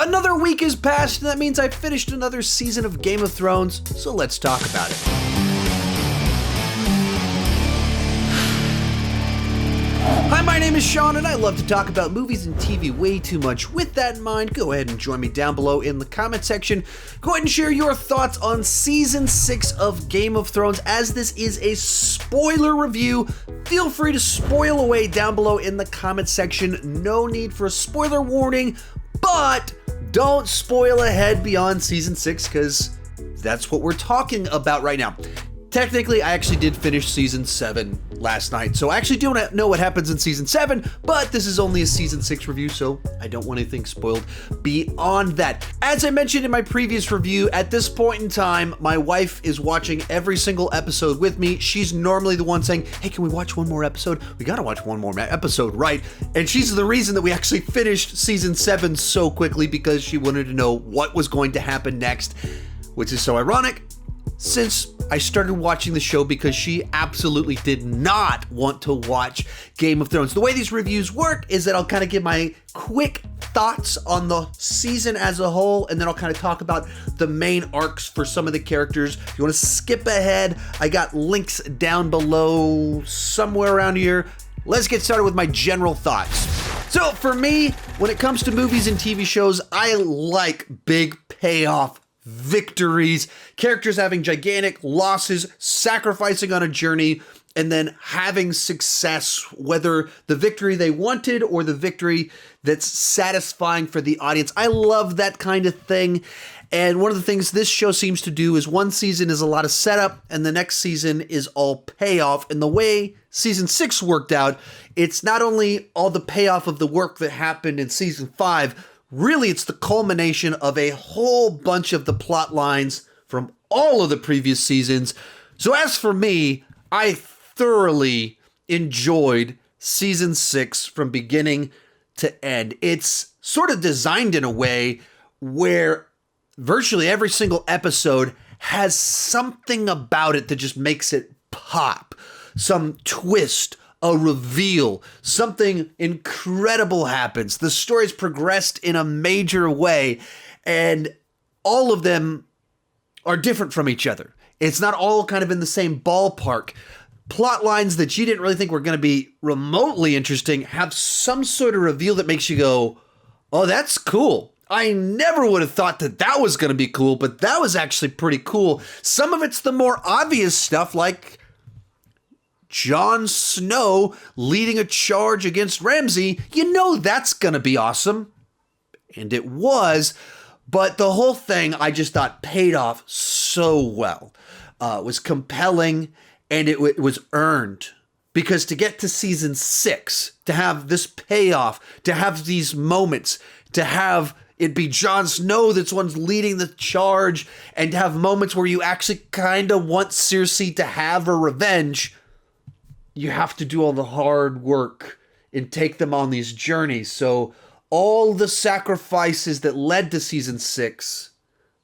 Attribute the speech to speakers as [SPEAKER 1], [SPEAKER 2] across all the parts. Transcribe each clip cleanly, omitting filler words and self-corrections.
[SPEAKER 1] Another week has passed, and that means I've finished another season of Game of Thrones, so let's talk about it. Hi, my name is Sean, and I love to talk about movies and TV way too much. With that in mind, go ahead and join me down below in the comment section. Go ahead and share your thoughts on Season 6 of Game of Thrones, as this is a spoiler review. Feel free to spoil away down below in the comment section. No need for a spoiler warning, but don't spoil ahead beyond Season 6, because that's what we're talking about right now. Technically, I actually did finish Season 7 last night, so I actually don't know what happens in Season 7, but this is only a Season 6 review, so I don't want anything spoiled beyond that. As I mentioned in my previous review, at this point in time, my wife is watching every single episode with me. She's normally the one saying, hey, can we watch one more episode? We gotta watch one more episode, right? And she's the reason that we actually finished Season 7 so quickly, because she wanted to know what was going to happen next, which is so ironic, since I started watching the show because she absolutely did not want to watch Game of Thrones. The way these reviews work is that I'll kind of give my quick thoughts on the season as a whole, and then I'll kind of talk about the main arcs for some of the characters. If you want to skip ahead, I got links down below somewhere around here. Let's get started with my general thoughts. So for me, when it comes to movies and TV shows, I like big payoff victories, characters having gigantic losses, sacrificing on a journey, and then having success, whether the victory they wanted or the victory that's satisfying for the audience. I love that kind of thing. And one of the things this show seems to do is one season is a lot of setup and the next season is all payoff. And the way Season 6 worked out, it's not only all the payoff of the work that happened in Season 5, really, it's the culmination of a whole bunch of the plot lines from all of the previous seasons. So as for me, I thoroughly enjoyed Season 6 from beginning to end. It's sort of designed in a way where virtually every single episode has something about it that just makes it pop. Some twist, a reveal, something incredible happens. The story's progressed in a major way, and all of them are different from each other. It's not all kind of in the same ballpark. Plot lines that you didn't really think were going to be remotely interesting have some sort of reveal that makes you go, oh, that's cool. I never would have thought that that was going to be cool, but that was actually pretty cool. Some of it's the more obvious stuff, like Jon Snow leading a charge against Ramsay. You know that's going to be awesome. And it was. But the whole thing, I just thought, paid off so well. It was compelling, and it was earned. Because to get to Season 6, to have this payoff, to have these moments, to have it be Jon Snow that's one's leading the charge, and to have moments where you actually kind of want Cersei to have her revenge, you have to do all the hard work and take them on these journeys. So all the sacrifices that led to Season 6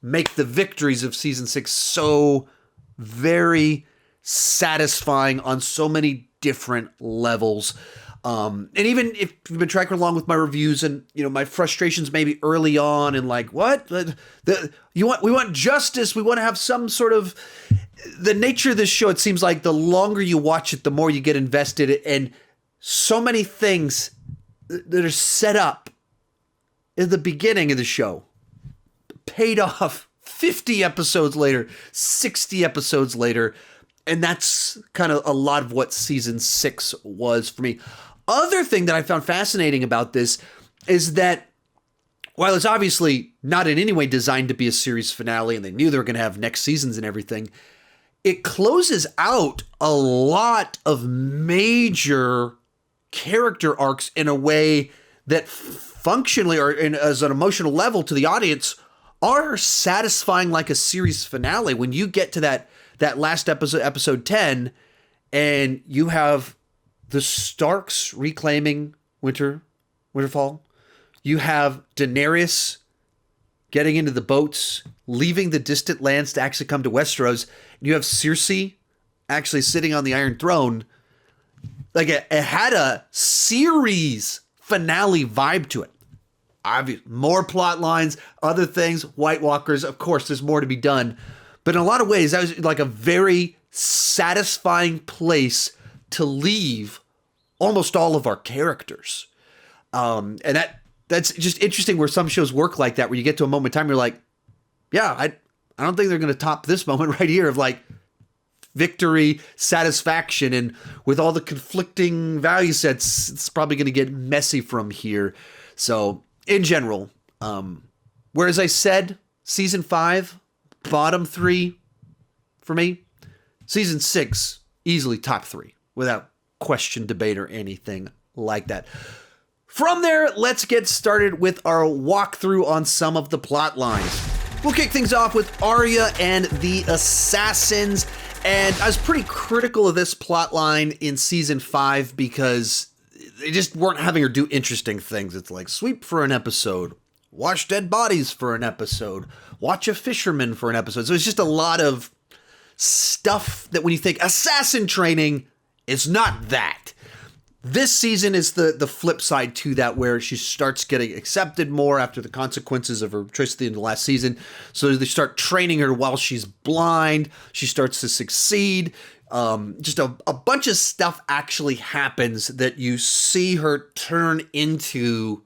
[SPEAKER 1] make the victories of Season 6 so very satisfying on so many different levels. And even if you've been tracking along with my reviews and, you know, my frustrations maybe early on and like, what? We want justice. We want to have some sort of... The nature of this show, it seems like the longer you watch it, the more you get invested, and so many things that are set up in the beginning of the show paid off 50 episodes later, 60 episodes later, and that's kind of a lot of what Season 6 was for me. Other thing that I found fascinating about this is that while it's obviously not in any way designed to be a series finale, and they knew they were going to have next seasons and everything, it closes out a lot of major character arcs in a way that functionally or as an emotional level to the audience are satisfying like a series finale. When you get to that last episode, episode 10, and you have the Starks reclaiming Winterfell. You have Daenerys getting into the boats, leaving the distant lands to actually come to Westeros. You have Cersei actually sitting on the Iron Throne. Like it had a series finale vibe to it. more plot lines, other things, White Walkers. Of course, there's more to be done. But in a lot of ways, that was like a very satisfying place to leave almost all of our characters. And that's just interesting where some shows work like that, where you get to a moment in time, you're like, yeah, I don't think they're going to top this moment right here of like victory, satisfaction, and with all the conflicting value sets, it's probably going to get messy from here. So in general, whereas I said season 5, bottom 3 for me, season 6, easily top 3 without question, debate, or anything like that. From there, let's get started with our walkthrough on some of the plot lines. We'll kick things off with Arya and the Assassins. And I was pretty critical of this plot line in season 5 because they just weren't having her do interesting things. It's like sweep for an episode, wash dead bodies for an episode, watch a fisherman for an episode. So it's just a lot of stuff that when you think assassin training, it's not that. This season is the flip side to that, where she starts getting accepted more after the consequences of her choice at the end of the last season. So they start training her while she's blind. She starts to succeed. Just a bunch of stuff actually happens that you see her turn into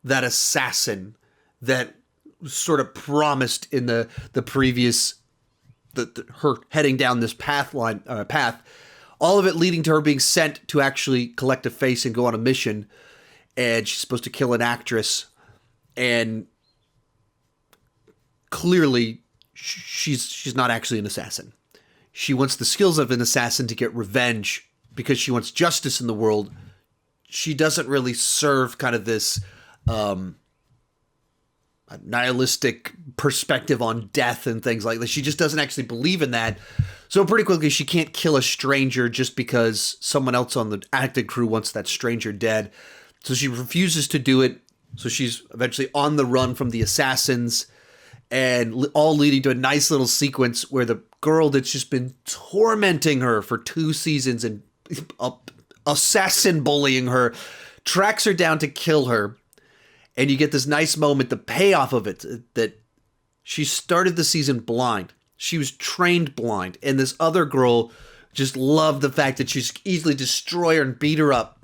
[SPEAKER 1] that assassin that was sort of promised in the previous, her heading down this path. All of it leading to her being sent to actually collect a face and go on a mission. And she's supposed to kill an actress. And clearly, she's not actually an assassin. She wants the skills of an assassin to get revenge because she wants justice in the world. She doesn't really serve kind of this nihilistic perspective on death and things like that. She just doesn't actually believe in that. So pretty quickly, she can't kill a stranger just because someone else on the acting crew wants that stranger dead. So she refuses to do it. So she's eventually on the run from the assassins, and all leading to a nice little sequence where the girl that's just been tormenting her for 2 seasons and assassin bullying her tracks her down to kill her. And you get this nice moment, the payoff of it, that she started the season blind. She was trained blind. And this other girl just loved the fact that she's easily destroy her and beat her up,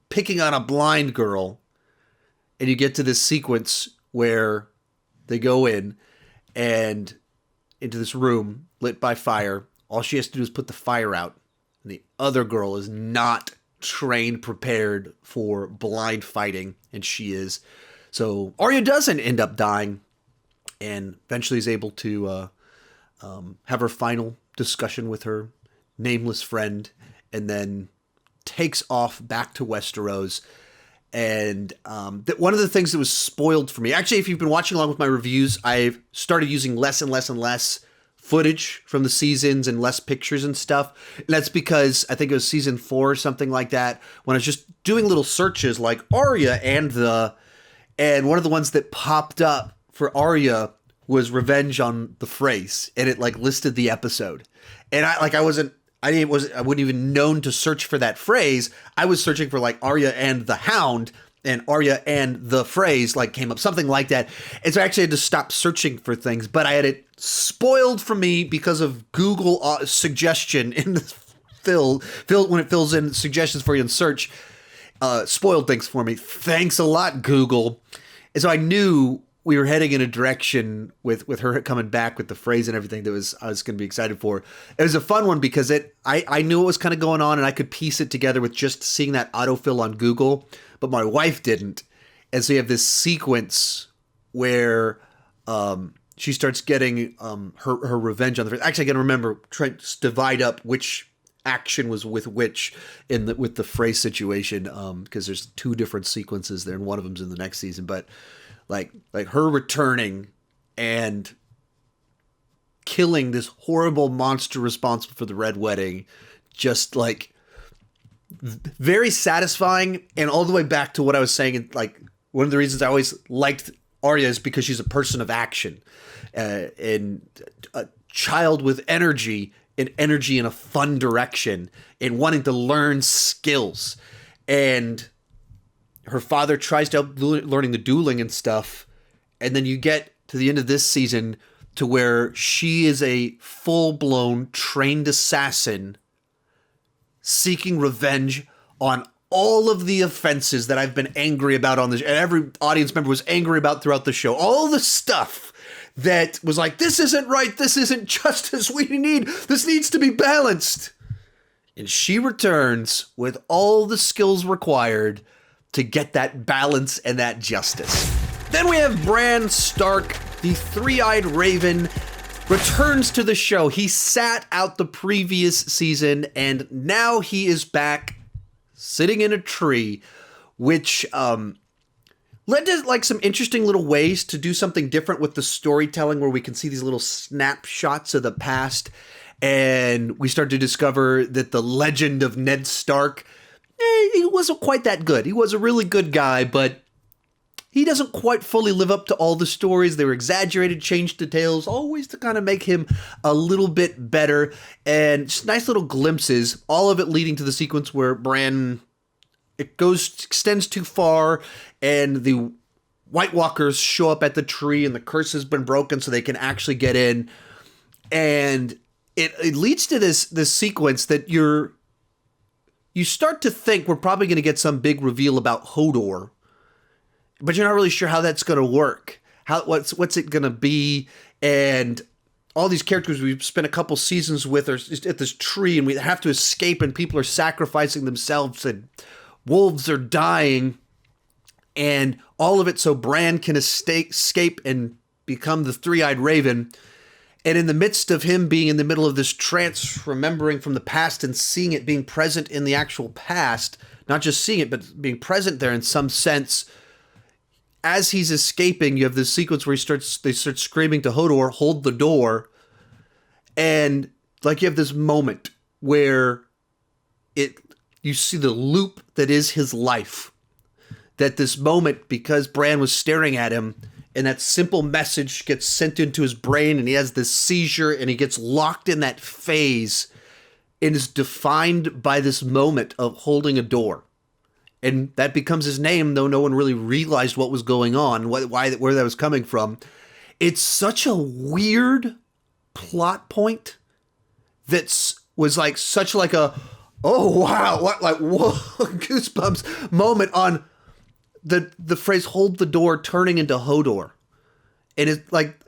[SPEAKER 1] picking on a blind girl. And you get to this sequence where they go in and into this room lit by fire. All she has to do is put the fire out. And the other girl is not trained, prepared for blind fighting. And she is. So Arya doesn't end up dying and eventually is able to have her final discussion with her nameless friend, and then takes off back to Westeros. And one of the things that was spoiled for me, actually, if you've been watching along with my reviews, I've started using less and less and less footage from the seasons and less pictures and stuff. And that's because I think it was season 4 or something like that, when I was just doing little searches like Arya and one of the ones that popped up for Arya was Revenge on the Freys, and it like listed the episode. And I wouldn't even known to search for that phrase. I was searching for like Arya and the Hound, and Arya and the Freys like came up, something like that. And so I actually had to stop searching for things, but I had it spoiled for me because of Google suggestion in the when it fills in suggestions for you in search. Spoiled things for me. Thanks a lot, Google. And so I knew we were heading in a direction with her coming back with the phrase and everything that I was going to be excited for. It was a fun one because I knew what was kind of going on, and I could piece it together with just seeing that autofill on Google, but my wife didn't. And so you have this sequence where she starts getting her revenge on the phrase. Actually, I got to remember, trying to divide up which action was with which with the phrase situation, because there's 2 different sequences there, and one of them's in the next season. But like her returning and killing this horrible monster responsible for the Red Wedding, just like very satisfying. And all the way back to what I was saying, like one of the reasons I always liked Arya is because she's a person of action, and a child with energy in a fun direction, and wanting to learn skills. And her father tries to help learning the dueling and stuff. And then you get to the end of this season to where she is a full-blown trained assassin seeking revenge on all of the offenses that I've been angry about on this, and every audience member was angry about throughout the show. All the stuff that was like, this isn't right, this isn't justice, this needs to be balanced. And she returns with all the skills required to get that balance and that justice. Then we have Bran Stark, the three-eyed raven, returns to the show. He sat out the previous season, and now he is back sitting in a tree, which led to like some interesting little ways to do something different with the storytelling, where we can see these little snapshots of the past, and we start to discover that the legend of Ned Stark, he wasn't quite that good. He was a really good guy, but he doesn't quite fully live up to all the stories. They were exaggerated, changed details, always to kind of make him a little bit better. And just nice little glimpses, all of it leading to the sequence where Bran, extends too far, and the White Walkers show up at the tree, and the curse has been broken so they can actually get in. And it leads to this sequence that you start to think we're probably going to get some big reveal about Hodor, but you're not really sure how that's going to work. What's it going to be? And all these characters we've spent a couple seasons with are at this tree, and we have to escape, and people are sacrificing themselves, and wolves are dying, and all of it so Bran can escape and become the three-eyed raven. And in the midst of him being in the middle of this trance, remembering from the past and seeing it, being present in the actual past, not just seeing it, but being present there in some sense, as he's escaping, you have this sequence where they start screaming to Hodor, hold the door. And like you have this moment where you see the loop that is his life. That this moment, because Bran was staring at him, and that simple message gets sent into his brain, and he has this seizure, and he gets locked in that phase, and is defined by this moment of holding a door. And that becomes his name, though no one really realized what was going on, where that was coming from. It's such a weird plot point that was like such like a, oh wow, what, like, whoa, goosebumps moment on the phrase "hold the door" turning into Hodor. And it's like,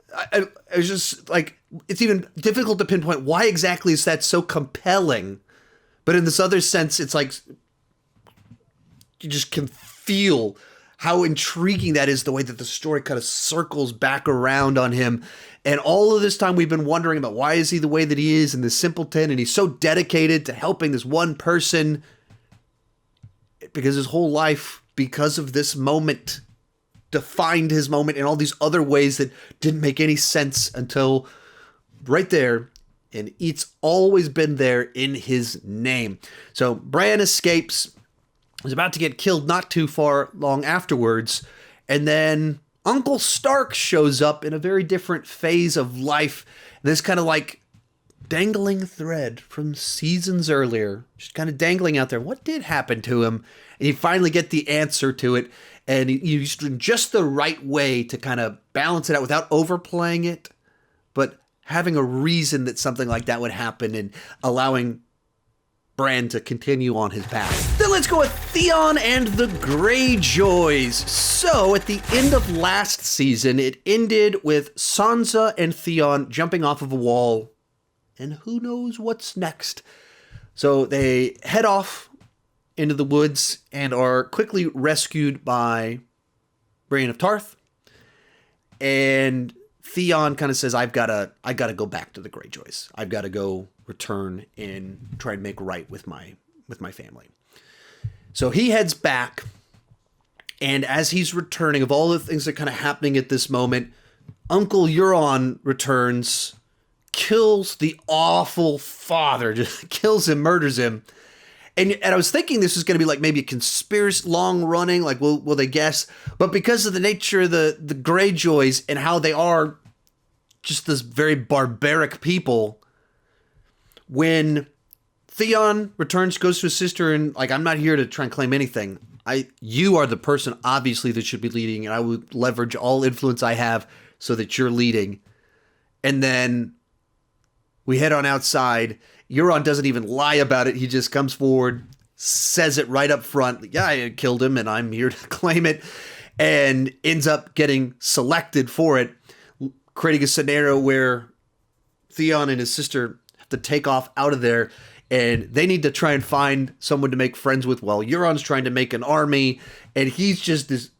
[SPEAKER 1] it's just like, it's even difficult to pinpoint why exactly is that so compelling. But in this other sense, it's like, you just can feel how intriguing that is, the way that the story kind of circles back around on him. And all of this time we've been wondering about why is he the way that he is, and this simpleton, and he's so dedicated to helping this one person, because his whole life, because of this moment, defined his moment in all these other ways that didn't make any sense until right there. And it's always been there in his name. So Bran escapes, is about to get killed not too far long afterwards, and then Uncle Stark shows up in a very different phase of life. And this kind of like dangling thread from seasons earlier, just kind of dangling out there. What did happen to him? And you finally get the answer to it, and you used in just the right way to kind of balance it out without overplaying it, but having a reason that something like that would happen, and allowing Bran to continue on his path. Then let's go with Theon and the Greyjoys. So at the end of last season, it ended with Sansa and Theon jumping off of a wall, and who knows what's next. So they head off into the woods and are quickly rescued by Brienne of Tarth. And Theon kind of says, I gotta go back to the Greyjoys. I've got to go return and try and make right with my family. So he heads back, and as he's returning, of all the things that are kind of happening at this moment, Uncle Euron returns, kills the awful father, just kills him, murders him. And I was thinking this was going to be like maybe a conspiracy, long running, like will they guess? But because of the nature of the Greyjoys and how they are just this very barbaric people, when Theon returns, goes to his sister, and like, I'm not here to try and claim anything. you are the person obviously that should be leading, and I would leverage all influence I have so that you're leading. And then we head on outside. Euron doesn't even lie about it. He just comes forward, says it right up front. Yeah, I killed him and I'm here to claim it, and ends up getting selected for it, creating a scenario where Theon and his sister have to take off out of there, and they need to try and find someone to make friends with while Euron's trying to make an army. And he's just this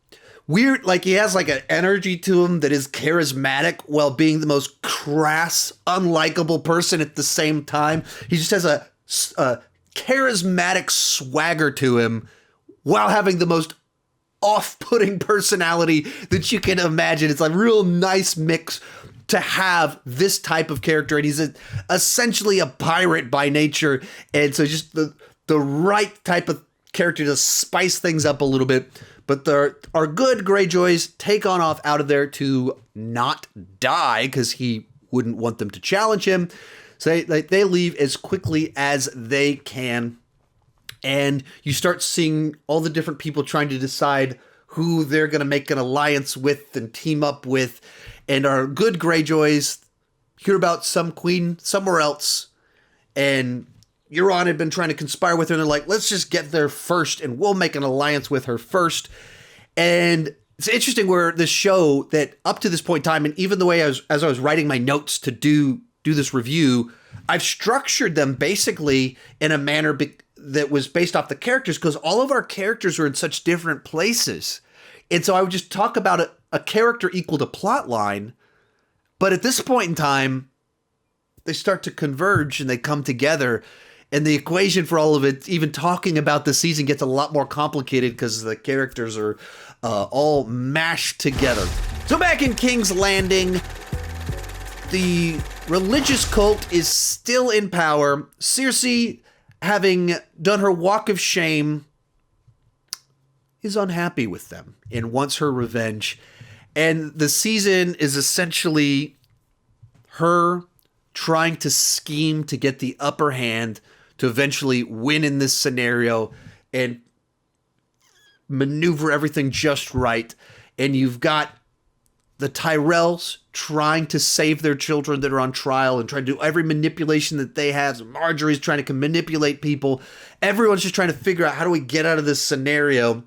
[SPEAKER 1] weird, like he has like an energy to him that is charismatic while being the most crass, unlikable person at the same time. He just has a charismatic swagger to him while having the most off-putting personality that you can imagine. It's a real nice mix to have this type of character, and he's essentially a pirate by nature, and so just the right type of character to spice things up a little bit. But our good Greyjoys take on off out of there to not die, because he wouldn't want them to challenge him. So they leave as quickly as they can, and you start seeing all the different people trying to decide who they're going to make an alliance with and team up with. And our good Greyjoys hear about some queen somewhere else, and Euron had been trying to conspire with her, and they're like, let's just get there first, and we'll make an alliance with her first. And it's interesting where this show, that up to this point in time, and even the way as I was writing my notes to do this review, I've structured them basically in a manner that was based off the characters, because all of our characters are in such different places. And so I would just talk about a character equal to plot line, but at this point in time, they start to converge and they come together, and the equation for all of it, even talking about the season, gets a lot more complicated because the characters are all mashed together. So back in King's Landing, the religious cult is still in power. Cersei, having done her walk of shame, is unhappy with them and wants her revenge. And the season is essentially her trying to scheme to get the upper hand to eventually win in this scenario and maneuver everything just right. And you've got the Tyrells trying to save their children that are on trial and trying to do every manipulation that they have. So Margaery's trying to manipulate people. Everyone's just trying to figure out, how do we get out of this scenario?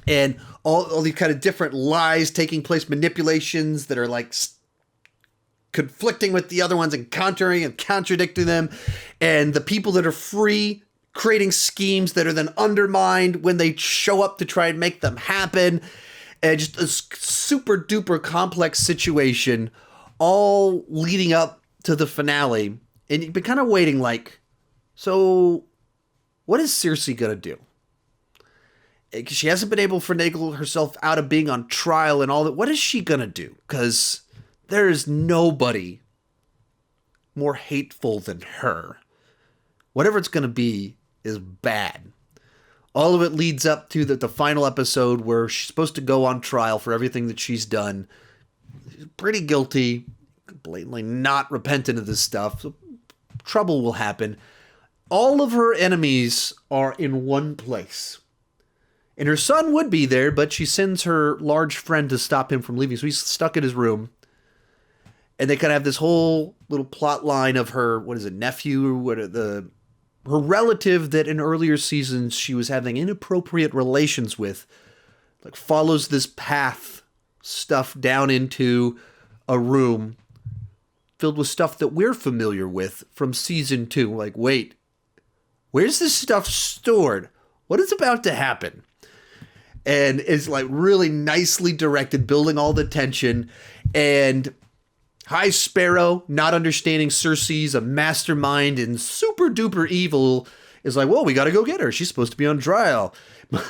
[SPEAKER 1] And all these kind of different lies taking place, manipulations that are like conflicting with the other ones and countering and contradicting them. And the people that are free creating schemes that are then undermined when they show up to try and make them happen. And just a super duper complex situation, all leading up to the finale. And you've been kind of waiting like, so what is Cersei going to do? She hasn't been able to finagle herself out of being on trial and all that. What is she going to do? Because there is nobody more hateful than her. Whatever it's going to be is bad. All of it leads up to the final episode where she's supposed to go on trial for everything that she's done. She's pretty guilty, blatantly not repentant of this stuff. So trouble will happen. All of her enemies are in one place. And her son would be there, but she sends her large friend to stop him from leaving. So he's stuck in his room. And they kind of have this whole little plot line of her, nephew, her relative that in earlier seasons she was having inappropriate relations with, like follows this path stuff down into a room filled with stuff that we're familiar with from season 2. Like, wait, where's this stuff stored? What is about to happen? And it's like really nicely directed, building all the tension. And High Sparrow, not understanding Cersei's a mastermind and super duper evil, is like, well, we got to go get her. She's supposed to be on trial. And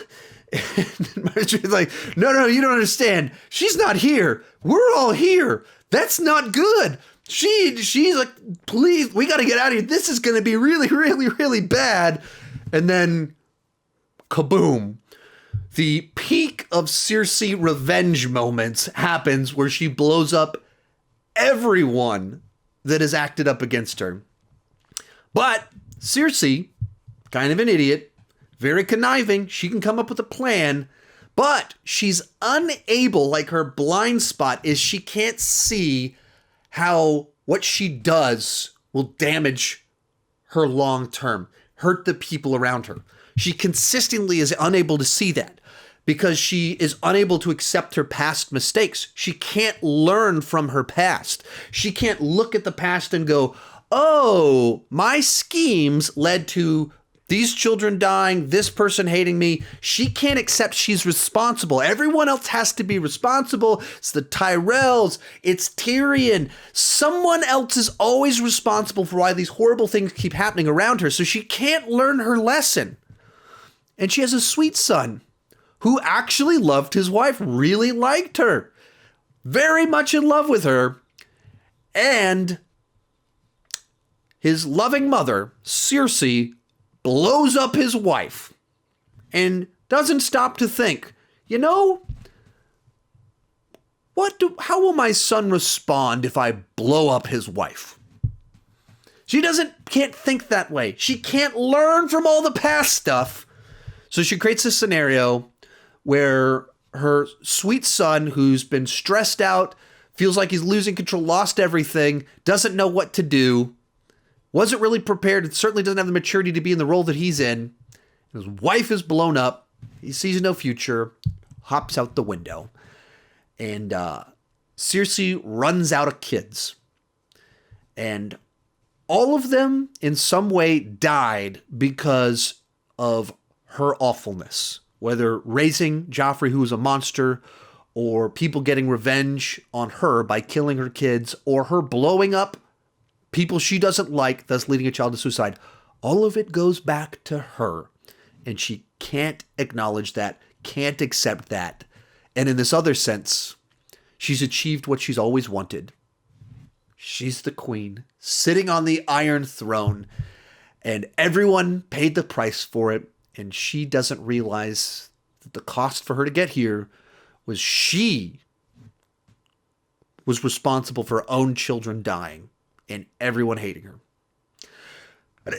[SPEAKER 1] Marjorie's like, no, you don't understand. She's not here. We're all here. That's not good. She's like, please, we got to get out of here. This is going to be really, really, really bad. And then, kaboom. The peak of Cersei revenge moments happens where she blows up everyone that has acted up against her. But Cersei, kind of an idiot, very conniving. She can come up with a plan, but she's unable, like her blind spot is she can't see how what she does will damage her long term, hurt the people around her. She consistently is unable to see that because she is unable to accept her past mistakes. She can't learn from her past. She can't look at the past and go, oh, my schemes led to these children dying, this person hating me. She can't accept she's responsible. Everyone else has to be responsible. It's the Tyrells. It's Tyrion. Someone else is always responsible for why these horrible things keep happening around her. So she can't learn her lesson. And she has a sweet son who actually loved his wife, really liked her, very much in love with her. And his loving mother, Cersei, blows up his wife and doesn't stop to think, you know, how will my son respond if I blow up his wife? She can't think that way. She can't learn from all the past stuff. So she creates a scenario where her sweet son, who's been stressed out, feels like he's losing control, lost everything, doesn't know what to do, wasn't really prepared, and certainly doesn't have the maturity to be in the role that he's in. His wife is blown up. He sees no future, hops out the window. And Cersei runs out of kids. And all of them, in some way, died because of her awfulness. Whether raising Joffrey, who was a monster, or people getting revenge on her by killing her kids, or her blowing up people she doesn't like, thus leading a child to suicide. All of it goes back to her. And she can't acknowledge that, can't accept that. And in this other sense, she's achieved what she's always wanted. She's the queen, sitting on the Iron Throne, and everyone paid the price for it. And she doesn't realize that the cost for her to get here was she was responsible for her own children dying and everyone hating her.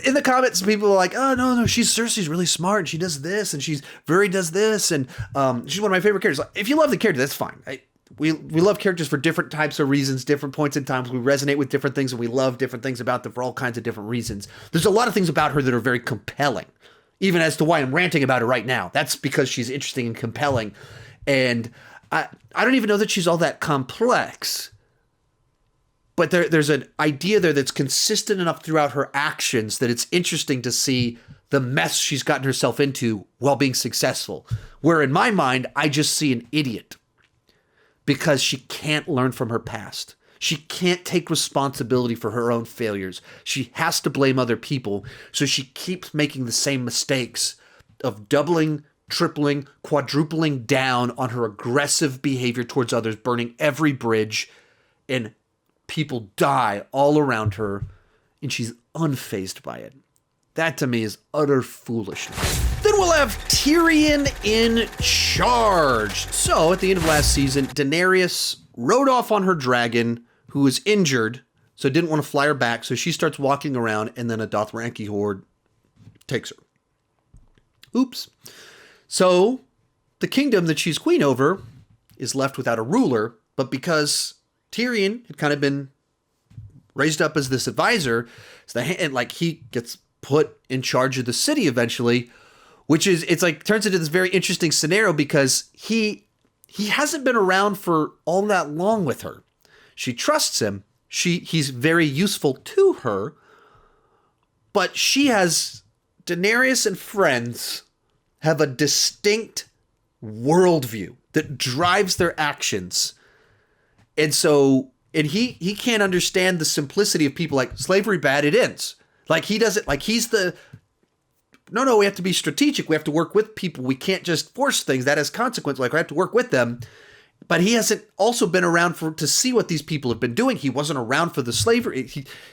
[SPEAKER 1] In the comments, people are like, oh, no, Cersei's really smart, and she does this, and she's does this, and she's one of my favorite characters. If you love the character, that's fine. We love characters for different types of reasons, different points in times. We resonate with different things, and we love different things about them for all kinds of different reasons. There's a lot of things about her that are very compelling, even as to why I'm ranting about her right now. That's because she's interesting and compelling, and I don't even know that she's all that complex. But there's an idea there that's consistent enough throughout her actions that it's interesting to see the mess she's gotten herself into while being successful. Where in my mind, I just see an idiot because she can't learn from her past. She can't take responsibility for her own failures. She has to blame other people. So she keeps making the same mistakes of doubling, tripling, quadrupling down on her aggressive behavior towards others, burning every bridge, and people die all around her, and she's unfazed by it. That to me is utter foolishness. Then we'll have Tyrion in charge. So at the end of last season, Daenerys rode off on her dragon, who was injured, so didn't want to fly her back. So she starts walking around, and then a Dothraki horde takes her. Oops. So the kingdom that she's queen over is left without a ruler, but because Tyrion had kind of been raised up as this advisor, so he gets put in charge of the city eventually, turns into this very interesting scenario because he hasn't been around for all that long with her. She trusts him. He's very useful to her, but Daenerys and friends have a distinct worldview that drives their actions. And he can't understand the simplicity of people like slavery bad, it ends. He doesn't, we have to be strategic. We have to work with people. We can't just force things. That has consequences. We have to work with them. But he hasn't also been around to see what these people have been doing. He wasn't around for the slavery.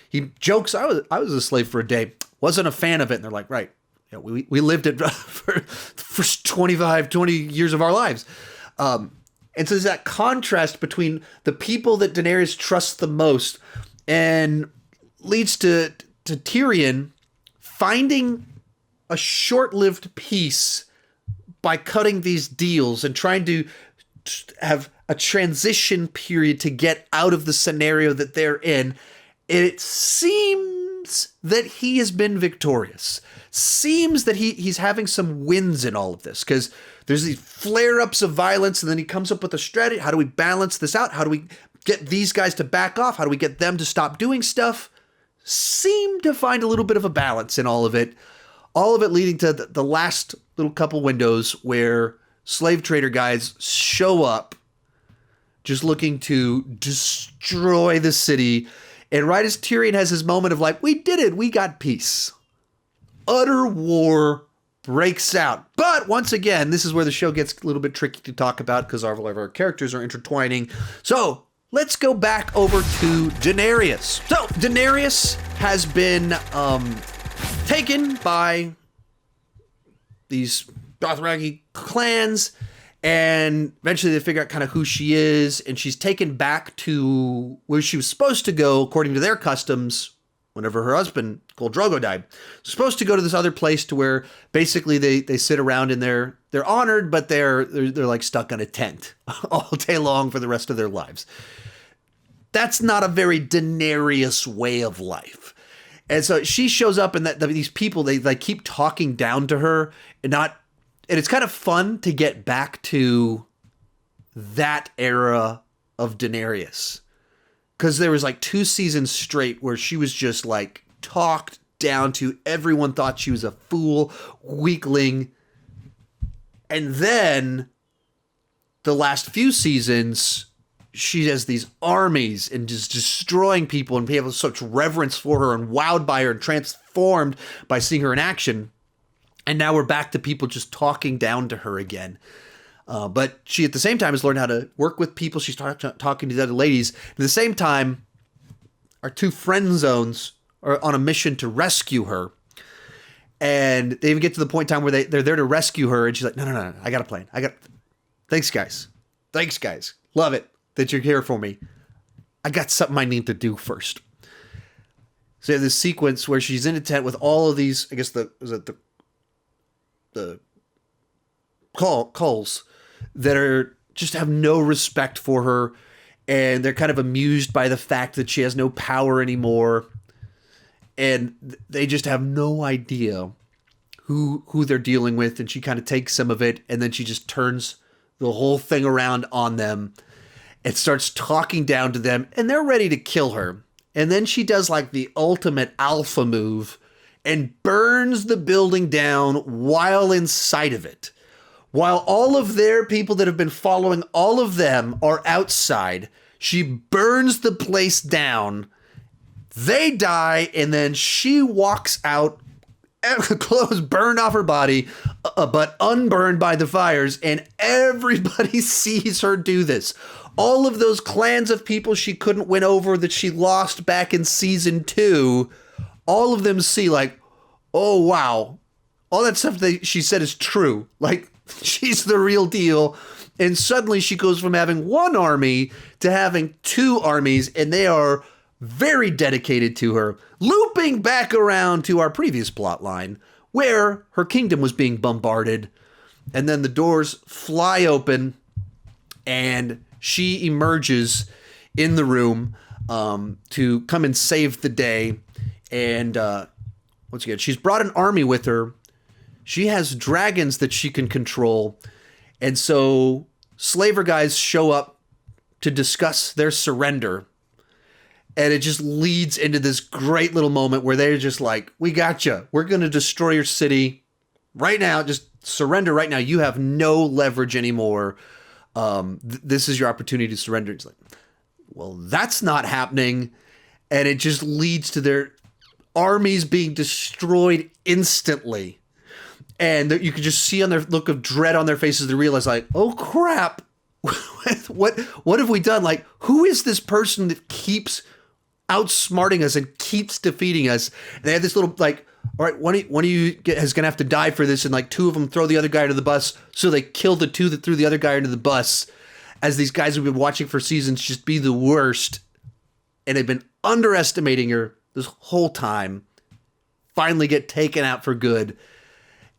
[SPEAKER 1] He jokes, I was a slave for a day. Wasn't a fan of it. And they're like, right. Yeah, we lived it for the first 20 years of our lives. And so there's that contrast between the people that Daenerys trusts the most and leads to Tyrion finding a short-lived peace by cutting these deals and trying to have a transition period to get out of the scenario that they're in. It seems that he has been victorious. Seems that he's having some wins in all of this, because there's these flare-ups of violence, and then he comes up with a strategy. How do we balance this out? How do we get these guys to back off? How do we get them to stop doing stuff? Seem to find a little bit of a balance in all of it. All of it leading to the last little couple windows where slave trader guys show up just looking to destroy the city. And right as Tyrion has his moment of like, we did it, we got peace, utter war breaks out. But once again, this is where the show gets a little bit tricky to talk about because all of our characters are intertwining. So let's go back over to Daenerys. So Daenerys has been taken by these Dothraki clans, and eventually they figure out kind of who she is, and she's taken back to where she was supposed to go according to their customs whenever her husband, Khal Drogo, died. Supposed to go to this other place to where basically they sit around and they're honored, but they're like stuck in a tent all day long for the rest of their lives. That's not a very Daenerys way of life. And so she shows up, and these people, they like keep talking down to her, and it's kind of fun to get back to that era of Daenerys. Because there was like 2 seasons straight where she was just like talked down to. Everyone thought she was a fool, weakling. And then the last few seasons, she has these armies and just destroying people, and people have such reverence for her and wowed by her and transformed by seeing her in action. And now we're back to people just talking down to her again. But she, at the same time, has learned how to work with people. She's talking to the other ladies. At the same time, our 2 friend zones are on a mission to rescue her. And they even get to the point in time where they're there to rescue her. And she's like, no, I got a plan. Thanks, guys. Love it that you're here for me. I got something I need to do first. So you have this sequence where she's in a tent with all of these, I guess the culls that are just have no respect for her, and they're kind of amused by the fact that she has no power anymore, and they just have no idea who they're dealing with. And she kind of takes some of it, and then she just turns the whole thing around on them and starts talking down to them, and they're ready to kill her. And then she does like the ultimate alpha move and burns the building down while inside of it. While all of their people that have been following all of them are outside, she burns the place down. They die, and then she walks out, clothes burned off her body, but unburned by the fires, and everybody sees her do this. All of those clans of people she couldn't win over that she lost back in season 2, all of them see like, oh, wow, all that stuff that she said is true. Like, she's the real deal. And suddenly she goes from having 1 army to having 2 armies, and they are very dedicated to her. Looping back around to our previous plot line where her kingdom was being bombarded, and then the doors fly open and she emerges in the room to come and save the day. And once again, she's brought an army with her. She has dragons that she can control. And so slaver guys show up to discuss their surrender. And it just leads into this great little moment where they're just like, we got you. We're going to destroy your city right now. Just surrender right now. You have no leverage anymore. This is your opportunity to surrender. It's like, well, that's not happening. And it just leads to their armies being destroyed instantly. And you can just see on their look of dread on their faces, they realize like, oh crap, what have we done? Like, who is this person that keeps outsmarting us and keeps defeating us? And they have this little like, all right, one of you is going to have to die for this. And like 2 of them throw the other guy to the bus. So they kill the 2 that threw the other guy into the bus, as these guys we've been watching for seasons just be the worst. And they've been underestimating her this whole time, finally get taken out for good.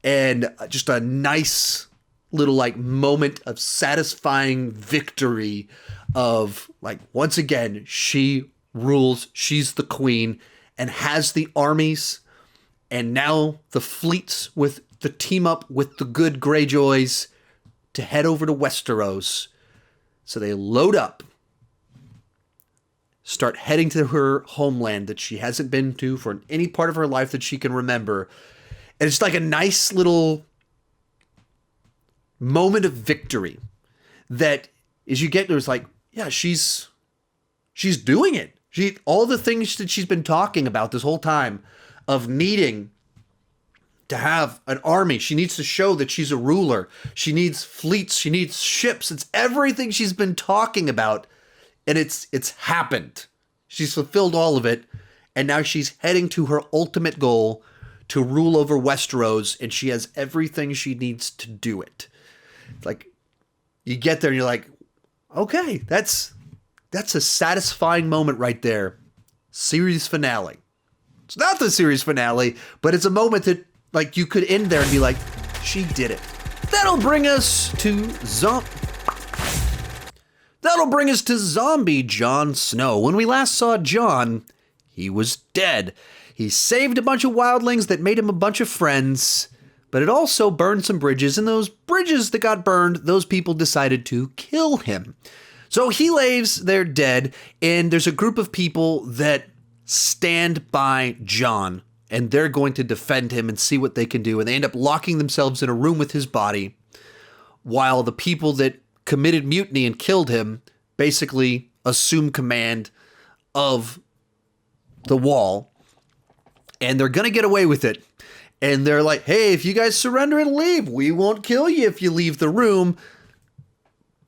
[SPEAKER 1] and just a nice little like moment of satisfying victory of like, once again, she rules, she's the queen and has the armies and now the fleets with the team up with the good Greyjoys to head over to Westeros. So they load up, start heading to her homeland that she hasn't been to for any part of her life that she can remember. And it's like a nice little moment of victory that as you get there, it's like, yeah, she's doing it. All the things that she's been talking about this whole time of needing to have an army. She needs to show that she's a ruler. She needs fleets. She needs ships. It's everything she's been talking about. And it's happened. She's fulfilled all of it. And now she's heading to her ultimate goal to rule over Westeros. And she has everything she needs to do it. Like, you get there and you're like, okay, that's a satisfying moment right there. Series finale. It's not the series finale, but it's a moment that like you could end there and be like, she did it. That'll bring us to zombie Jon Snow. When we last saw Jon, he was dead. He saved a bunch of wildlings that made him a bunch of friends, but it also burned some bridges, and those bridges that got burned, those people decided to kill him. So he lays there dead, and there's a group of people that stand by Jon, and they're going to defend him and see what they can do, and they end up locking themselves in a room with his body, while the people that committed mutiny and killed him basically assume command of the wall, and they're going to get away with it. And they're like, hey, if you guys surrender and leave, we won't kill you if you leave the room.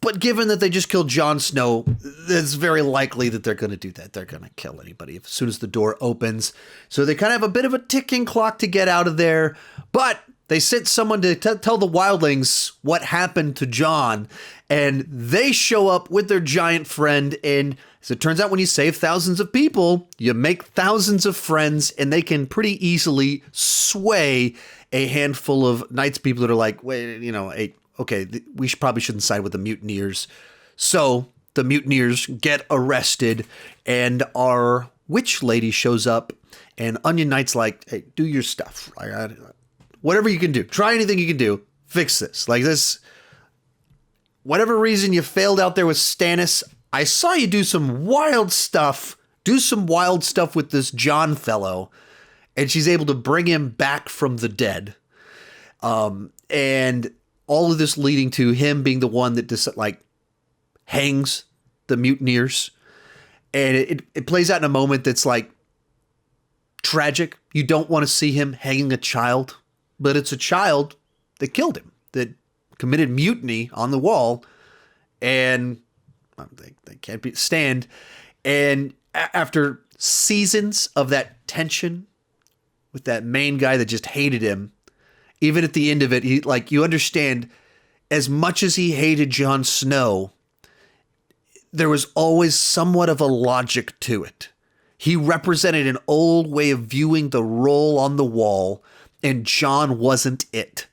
[SPEAKER 1] But given that they just killed Jon Snow, it's very likely that they're going to do that. They're going to kill anybody as soon as the door opens. So they kind of have a bit of a ticking clock to get out of there. But they sent someone to tell the wildlings what happened to Jon. And they show up with their giant friend. And as it turns out, when you save thousands of people, you make thousands of friends. And they can pretty easily sway a handful of Knights people that are like, wait, okay, we probably shouldn't side with the mutineers. So the mutineers get arrested, and our witch lady shows up, and Onion Knight's like, hey, do your stuff. Whatever you can do. Try anything you can do. Fix this. Like this, whatever reason you failed out there with Stannis, I saw you do some wild stuff. Do some wild stuff with this Jon fellow. And she's able to bring him back from the dead. And all of this leading to him being the one that just like hangs the mutineers. And it plays out in a moment that's like tragic. You don't want to see him hanging a child, but it's a child that killed him, that committed mutiny on the wall, and they can't stand. And after seasons of that tension with that main guy that just hated him, even at the end of it, you understand, as much as he hated Jon Snow, there was always somewhat of a logic to it. He represented an old way of viewing the role on the wall, and Jon wasn't it.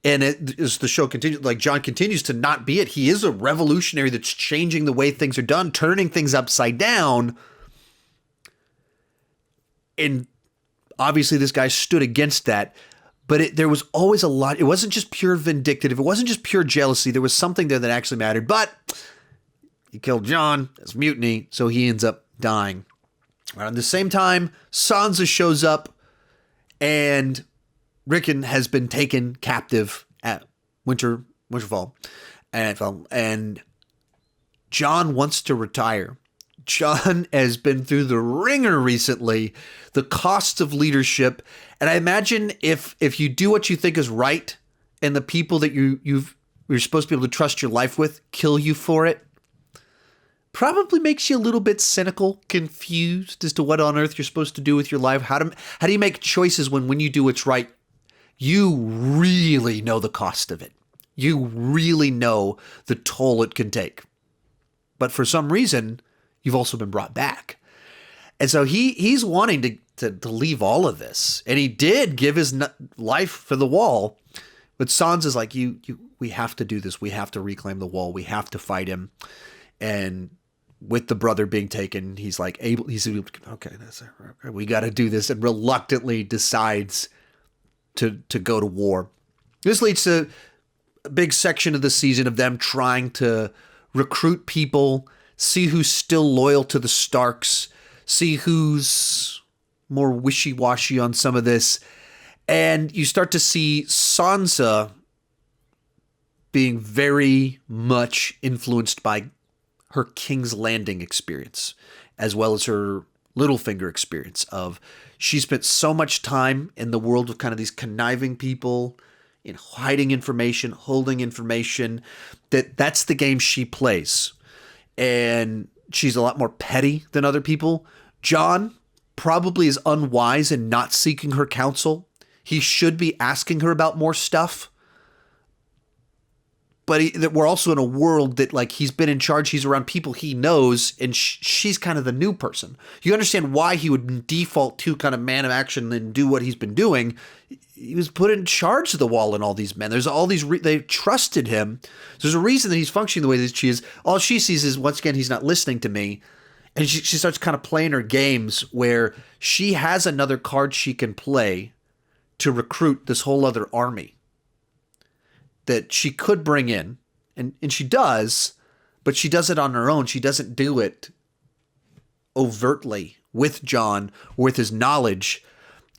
[SPEAKER 1] And as the show continues, like Jon continues to not be it. He is a revolutionary that's changing the way things are done, turning things upside down. And obviously this guy stood against that. But there was always a lot. It wasn't just pure vindictive. It wasn't just pure jealousy. There was something there that actually mattered. But he killed Jon as mutiny, so he ends up dying. Around the same time, Sansa shows up, and Rickon has been taken captive at Winterfell. And Jon wants to retire. Jon has been through the ringer recently, the costs of leadership. And I imagine if you do what you think is right, and the people that you're supposed to be able to trust your life with kill you for it, probably makes you a little bit cynical, confused as to what on earth you're supposed to do with your life. How do you make choices when you do what's right? You really know the cost of it. You really know the toll it can take. But for some reason, you've also been brought back. And so he's wanting to leave all of this. And he did give his life for the Wall. But Sansa's like, we have to do this. We have to reclaim the Wall. We have to fight him. And with the brother being taken, he's like okay, we got to do this, and reluctantly decides to go to war. This leads to a big section of the season of them trying to recruit people, see who's still loyal to the Starks, see who's more wishy-washy on some of this. And you start to see Sansa being very much influenced by her King's Landing experience, as well as her Littlefinger experience of she spent so much time in the world of kind of these conniving people, in hiding information, holding information, that's the game she plays. And she's a lot more petty than other people. Jon probably is unwise in not seeking her counsel. He should be asking her about more stuff. But we're also in a world that, like, he's been in charge. He's around people he knows, and she's kind of the new person. You understand why he would default to kind of man of action and do what he's been doing. He was put in charge of the Wall and all these men. There's all these, they trusted him. There's a reason that he's functioning the way that she is. All she sees is, once again, he's not listening to me. And she starts kind of playing her games where she has another card she can play to recruit this whole other army that she could bring in, and she does, but she does it on her own. She doesn't do it overtly with Jon, with his knowledge.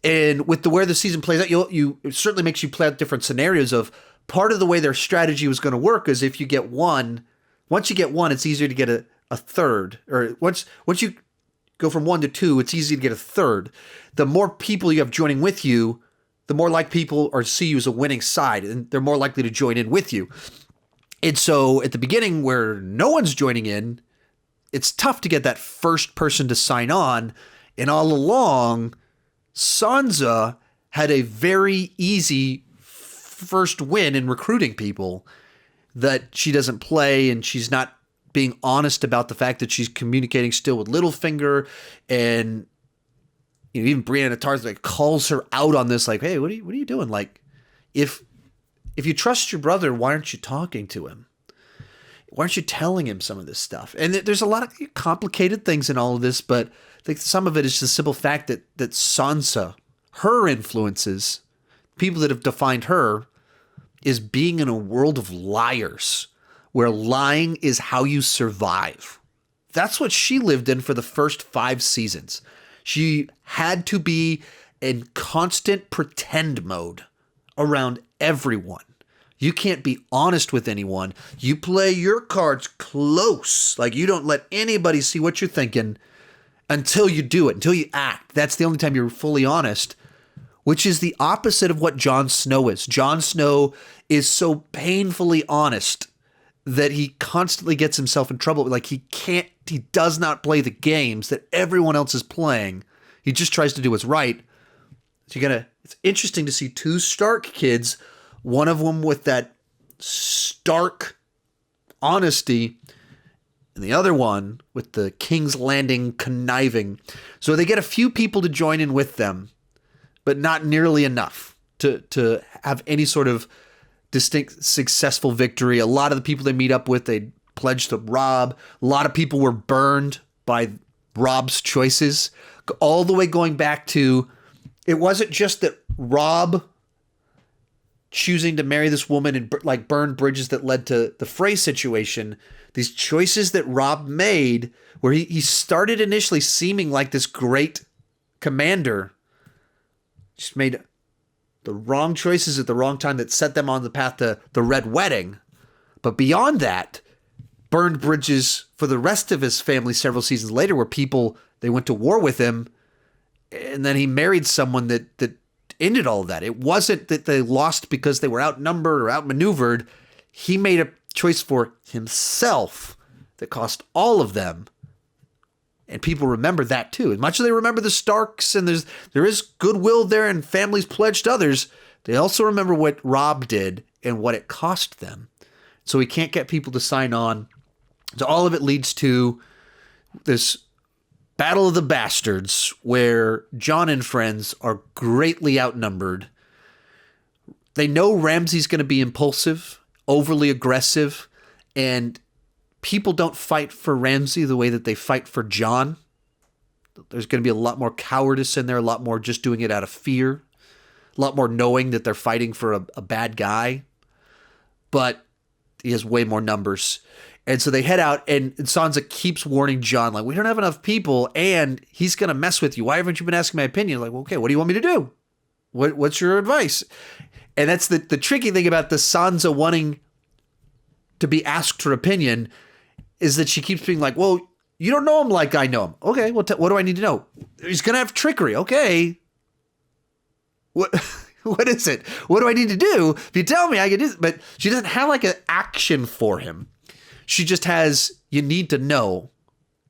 [SPEAKER 1] And with where the season plays out, it certainly makes you play out different scenarios of part of the way their strategy was going to work is if you get one, once you get one, it's easier to get a third. Or once you go from 1 to 2, it's easy to get a third. The more people you have joining with you, the more like people are see you as a winning side, and they're more likely to join in with you. And so at the beginning where no one's joining in, it's tough to get that first person to sign on. And all along, Sansa had a very easy first win in recruiting people that she doesn't play, and she's not being honest about the fact that she's communicating still with Littlefinger. And even Brienne of Tarth like calls her out on this, like, hey, what are you doing? Like, if you trust your brother, why aren't you talking to him? Why aren't you telling him some of this stuff? And there's a lot of complicated things in all of this, but I think some of it is the simple fact that Sansa, her influences, people that have defined her, is being in a world of liars, where lying is how you survive. That's what she lived in for the first 5 seasons. She had to be in constant pretend mode around everyone. You can't be honest with anyone. You play your cards close. Like, you don't let anybody see what you're thinking until you do it, until you act. That's the only time you're fully honest, which is the opposite of what Jon Snow is. Jon Snow is so painfully honest that he constantly gets himself in trouble. Like, he does not play the games that everyone else is playing. He just tries to do what's right. So it's interesting to see 2 Stark kids, one of them with that Stark honesty, and the other one with the King's Landing conniving. So they get a few people to join in with them, but not nearly enough to have any sort of distinct successful victory. A lot of the people they meet up with, they pledged to Robb. A lot of people were burned by Robb's choices, all the way going back to, it wasn't just that Robb choosing to marry this woman and like burn bridges that led to the Frey situation. These choices that Robb made, where he started initially seeming like this great commander, just made the wrong choices at the wrong time that set them on the path to the Red Wedding. But beyond that, burned bridges for the rest of his family several seasons later, where they went to war with him, and then he married someone that ended all of that. It wasn't that they lost because they were outnumbered or outmaneuvered. He made a choice for himself that cost all of them. And people remember that too. As much as they remember the Starks, and there is goodwill there and families pledged others, they also remember what Robb did and what it cost them. So we can't get people to sign on. So all of it leads to this Battle of the Bastards, where Jon and friends are greatly outnumbered. They know Ramsay's going to be impulsive, overly aggressive, and people don't fight for Ramsay the way that they fight for Jon. There's going to be a lot more cowardice in there, a lot more just doing it out of fear, a lot more knowing that they're fighting for a bad guy. But he has way more numbers. And so they head out, and Sansa keeps warning Jon, like, we don't have enough people, and he's going to mess with you. Why haven't you been asking my opinion? Like, well, okay, what do you want me to do? What's your advice? And that's the tricky thing about the Sansa wanting to be asked her opinion is that she keeps being like, well, you don't know him like I know him. Okay, well, what do I need to know? He's going to have trickery. Okay. What is it? What do I need to do? If you tell me, I can do it. But she doesn't have like an action for him. She just has, you need to know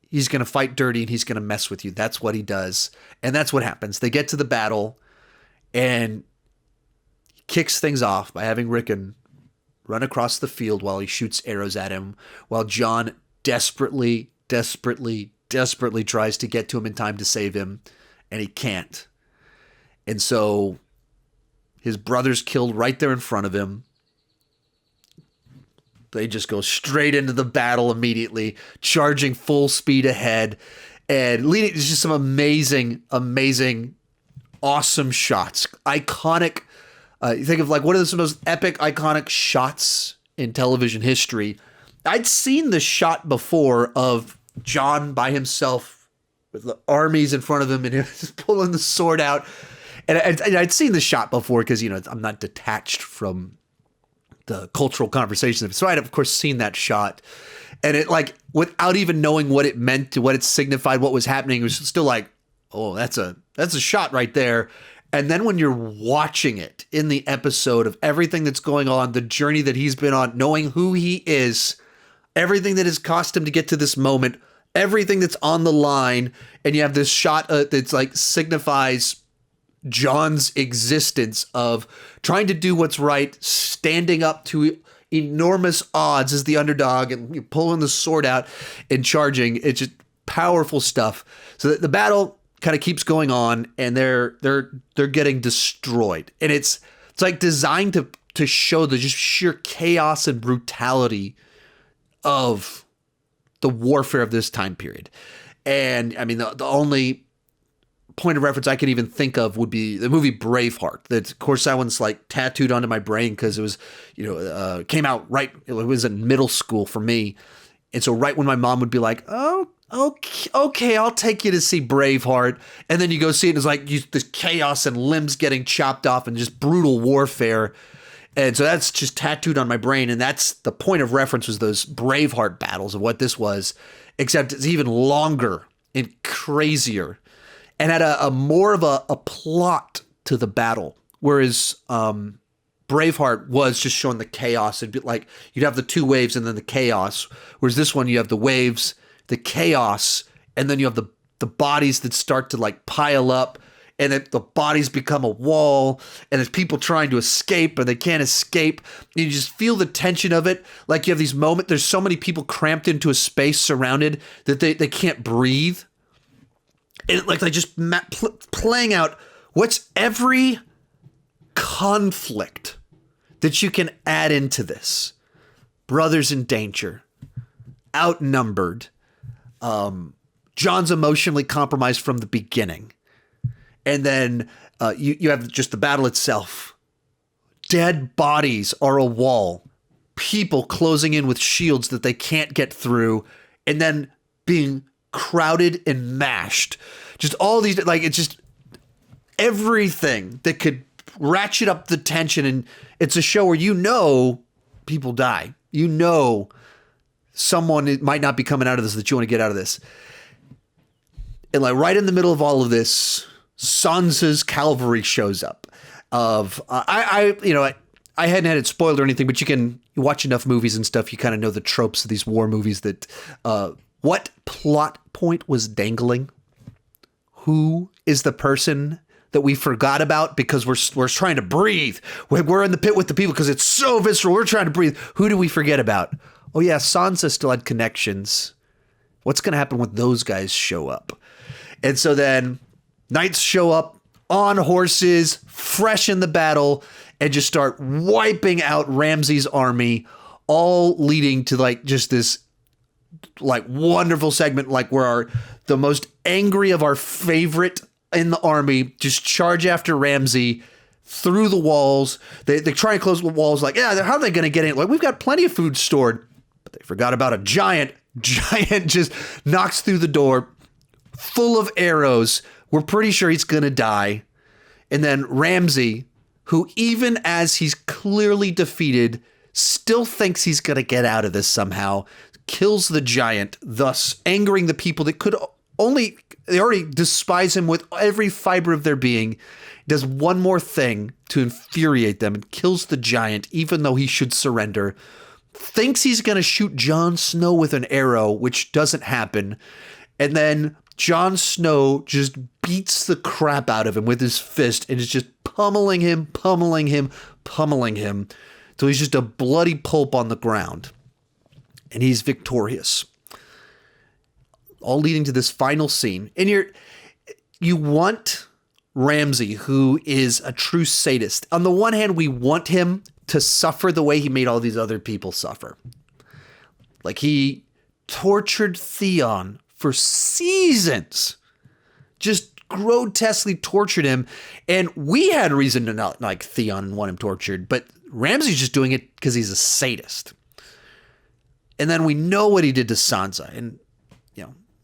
[SPEAKER 1] he's going to fight dirty and he's going to mess with you. That's what he does. And that's what happens. They get to the battle and he kicks things off by having Rickon run across the field while he shoots arrows at him, while Jon desperately tries to get to him in time to save him, and he can't. And so his brother's killed right there in front of him. They just go straight into the battle immediately, charging full speed ahead, and leading to just some amazing, awesome shots. Iconic. You think of like one of the most epic, iconic shots in television history. I'd seen the shot before of Jon by himself with the armies in front of him and he's pulling the sword out. And I'd seen the shot before because, you know, I'm not detached from the cultural conversation. So I'd, of course, seen that shot. And it, like, without even knowing what it meant, to what it signified, what was happening, it was still like, oh, that's a shot right there. And then when you're watching it in the episode of everything that's going on, the journey that he's been on, knowing who he is, everything that has cost him to get to this moment, everything that's on the line, and you have this shot that's like signifies Jon's existence of trying to do what's right, standing up to enormous odds as the underdog and pulling the sword out and charging. It's just powerful stuff. So the battle kind of keeps going on, and they're getting destroyed. And it's like designed to show the just sheer chaos and brutality of the warfare of this time period. And I mean, the only point of reference I could even think of would be the movie Braveheart. That, of course, that one's like tattooed onto my brain because it was, came out right. It was in middle school for me. And so right when my mom would be like, oh, okay, I'll take you to see Braveheart. And then you go see it and it's like this chaos and limbs getting chopped off and just brutal warfare. And so that's just tattooed on my brain. And that's the point of reference, was those Braveheart battles of what this was, except it's even longer and crazier and had a more of a plot to the battle. Whereas Braveheart was just showing the chaos. It'd be like you'd have the two waves and then the chaos. Whereas this one, you have the waves, the chaos, and then you have the bodies that start to like pile up, and then the bodies become a wall, and there's people trying to escape and they can't escape. You just feel the tension of it. Like you have these moments, there's so many people cramped into a space surrounded that they can't breathe. And like they just playing out what's every conflict that you can add into this. Brothers in danger, outnumbered, Jon's emotionally compromised from the beginning. And then you have just the battle itself. Dead bodies are a wall. People closing in with shields that they can't get through. And then being crowded and mashed. Just all these, like, it's just everything that could ratchet up the tension. And it's a show where people die. Someone might not be coming out of this that you want to get out of this. And like right in the middle of all of this, Sansa's cavalry shows up. I hadn't had it spoiled or anything, but you watch enough movies and stuff, you kind of know the tropes of these war movies that what plot point was dangling? Who is the person that we forgot about because we're trying to breathe? We're in the pit with the people because it's so visceral. We're trying to breathe. Who do we forget about? Oh yeah, Sansa still had connections. What's going to happen when those guys show up? And so then knights show up on horses, fresh in the battle, and just start wiping out Ramsay's army, all leading to like just this like wonderful segment, like where the most angry of our favorite in the army just charge after Ramsay through the walls. They try and close the walls like, yeah, how are they going to get in? Like, we've got plenty of food stored, but they forgot about a giant just knocks through the door full of arrows. We're pretty sure he's going to die. And then Ramsay, who even as he's clearly defeated, still thinks he's going to get out of this somehow, kills the giant, thus angering the people that they already despise him with every fiber of their being, does one more thing to infuriate them and kills the giant, even though he should surrender, thinks he's going to shoot Jon Snow with an arrow, which doesn't happen. And then Jon Snow just beats the crap out of him with his fist and is just pummeling him, till he's just a bloody pulp on the ground. And he's victorious. All leading to this final scene. And you want Ramsay, who is a true sadist. On the one hand, we want him to suffer the way he made all these other people suffer. Like, he tortured Theon for seasons. Just grotesquely tortured him. And we had reason to not like Theon and want him tortured. But Ramsay's just doing it because he's a sadist. And then we know what he did to Sansa. And,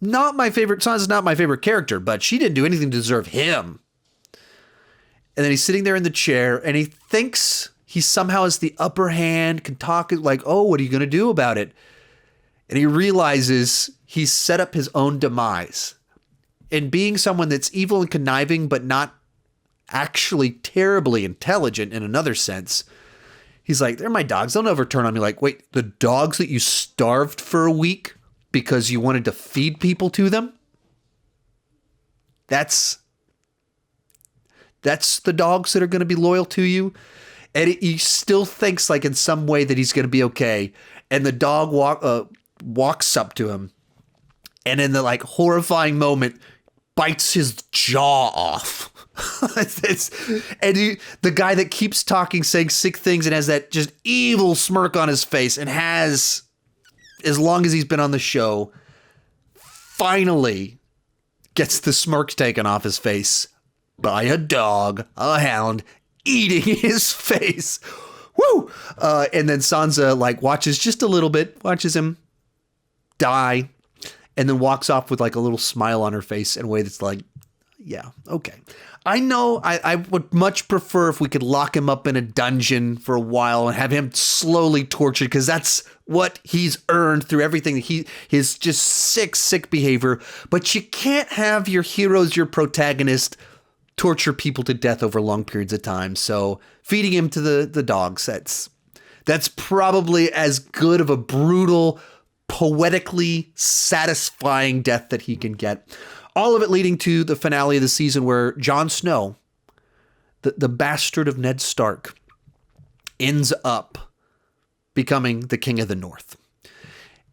[SPEAKER 1] Sansa's not my favorite character, but she didn't do anything to deserve him. And then he's sitting there in the chair, and he thinks he somehow has the upper hand, can talk like, oh, what are you going to do about it? And he realizes he's set up his own demise. And being someone that's evil and conniving, but not actually terribly intelligent in another sense, he's like, they're my dogs. They'll never turn on me. Like, wait, the dogs that you starved for a week because you wanted to feed people to them? That's the dogs that are going to be loyal to you? And he still thinks like in some way that he's going to be okay. And the dog walks up to him. And in the like horrifying moment, bites his jaw off. The guy that keeps talking, saying sick things and has that just evil smirk on his face and has, as long as he's been on the show, finally gets the smirk taken off his face by a dog, a hound, eating his face. Woo! And then Sansa like watches just a little bit, watches him die, and then walks off with like a little smile on her face in a way that's like, yeah, okay. I know I would much prefer if we could lock him up in a dungeon for a while and have him slowly tortured, because that's what he's earned through everything. His just sick behavior. But you can't have your heroes, your protagonist, torture people to death over long periods of time. So feeding him to the dogs, that's probably as good of a brutal, poetically satisfying death that he can get. All of it leading to the finale of the season where Jon Snow, the bastard of Ned Stark, ends up becoming the King of the North.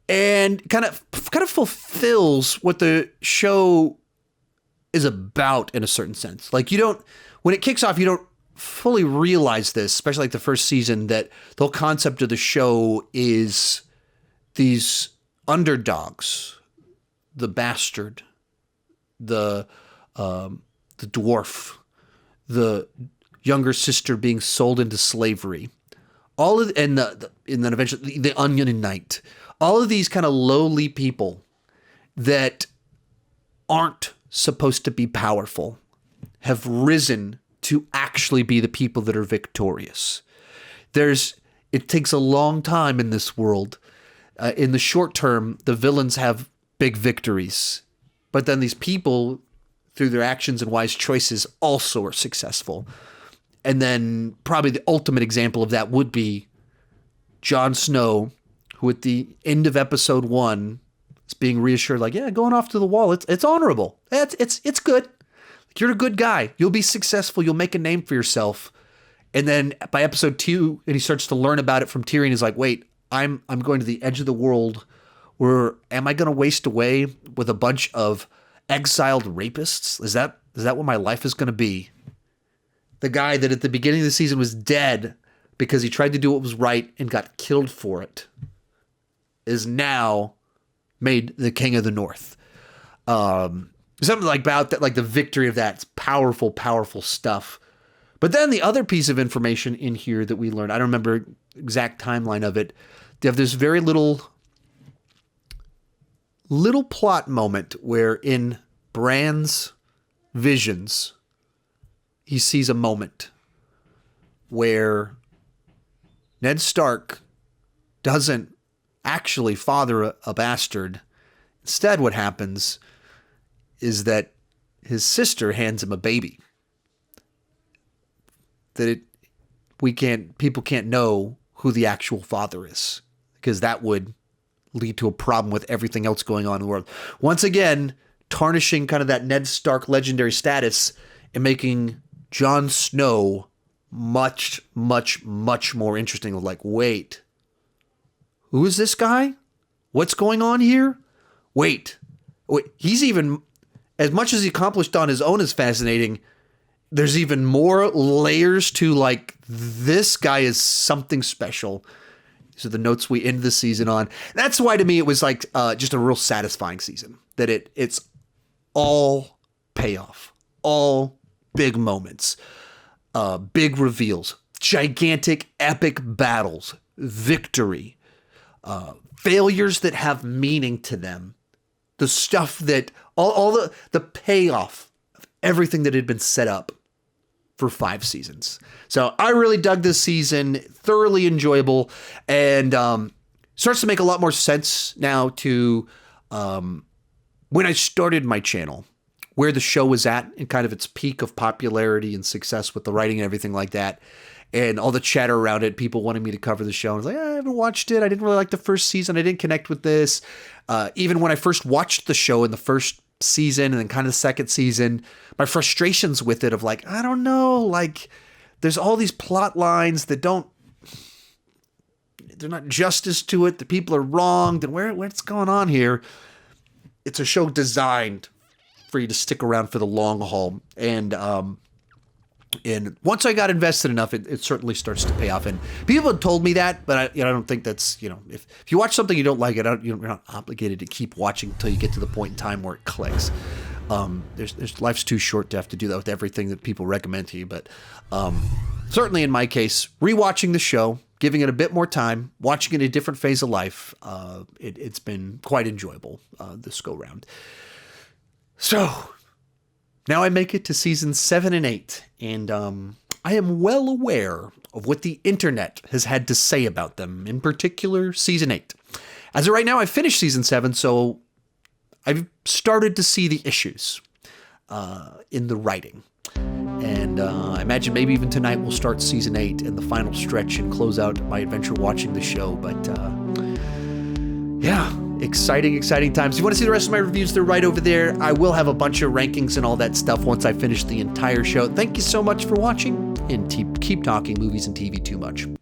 [SPEAKER 1] And kind of fulfills what the show is about in a certain sense. Like, when it kicks off, you don't fully realize this, especially like the first season, that the whole concept of the show is these underdogs, the bastard, the dwarf, the younger sister being sold into slavery, and then eventually the onion knight, all of these kind of lowly people that aren't supposed to be powerful have risen to actually be the people that are victorious. It takes a long time in this world. In the short term, the villains have big victories. But then these people, through their actions and wise choices, also are successful. And then probably the ultimate example of that would be Jon Snow, who at the end of episode 1 is being reassured, like, yeah, going off to the wall, it's honorable. It's good. You're a good guy. You'll be successful. You'll make a name for yourself. And then by episode 2, and he starts to learn about it from Tyrion, he's like, wait, I'm going to the edge of the world. Where am I going to waste away with a bunch of exiled rapists? Is that what my life is going to be? The guy that at the beginning of the season was dead because he tried to do what was right and got killed for it is now made the King of the North. Something like about that, like the victory of that. It's powerful, powerful stuff. But then the other piece of information in here that we learned, I don't remember exact timeline of it. They have this very little plot moment where in Bran's visions, he sees a moment where Ned Stark doesn't actually father a bastard. Instead, what happens is that his sister hands him a baby. People can't know who the actual father is, because that would lead to a problem with everything else going on in the world. Once again, tarnishing kind of that Ned Stark legendary status and making Jon Snow much, much, much more interesting. Like, wait, who is this guy? What's going on here? Wait, he's even, as much as he accomplished on his own is fascinating, there's even more layers to, like, this guy is something special. These are the notes we end the season on. That's why to me it was like just a real satisfying season. That it's all payoff, all big moments, big reveals, gigantic epic battles, victory, failures that have meaning to them. The stuff that, all the payoff of everything that had been set up for 5 seasons. So I really dug this season, thoroughly enjoyable, and starts to make a lot more sense now to when I started my channel, where the show was at and kind of its peak of popularity and success with the writing and everything like that, and all the chatter around it, people wanting me to cover the show. I was like, I haven't watched it. I didn't really like the first season. I didn't connect with this. Even when I first watched the show in the first season and then kind of the second season, my frustrations with it of like, I don't know, like there's all these plot lines that they're not justice to it. The people are wronged, and what's going on here? It's a show designed for you to stick around for the long haul. And once I got invested enough, it certainly starts to pay off. And people have told me that, but I don't think that's, if you watch something you don't like it, you're not obligated to keep watching until you get to the point in time where it clicks. Life's too short to have to do that with everything that people recommend to you. But certainly in my case, rewatching the show, giving it a bit more time, watching it in a different phase of life, it's been quite enjoyable this go round. So now I make it to season 7 and 8, and I am well aware of what the internet has had to say about them, in particular season 8. As of right now, I've finished season 7, so I've started to see the issues in the writing. And I imagine maybe even tonight we'll start season 8 and the final stretch and close out my adventure watching the show. But yeah, exciting times. If you want to see the rest of my reviews, they're right over there. I will have a bunch of rankings and all that stuff once I finish the entire show. Thank you so much for watching, and keep talking movies and TV too much.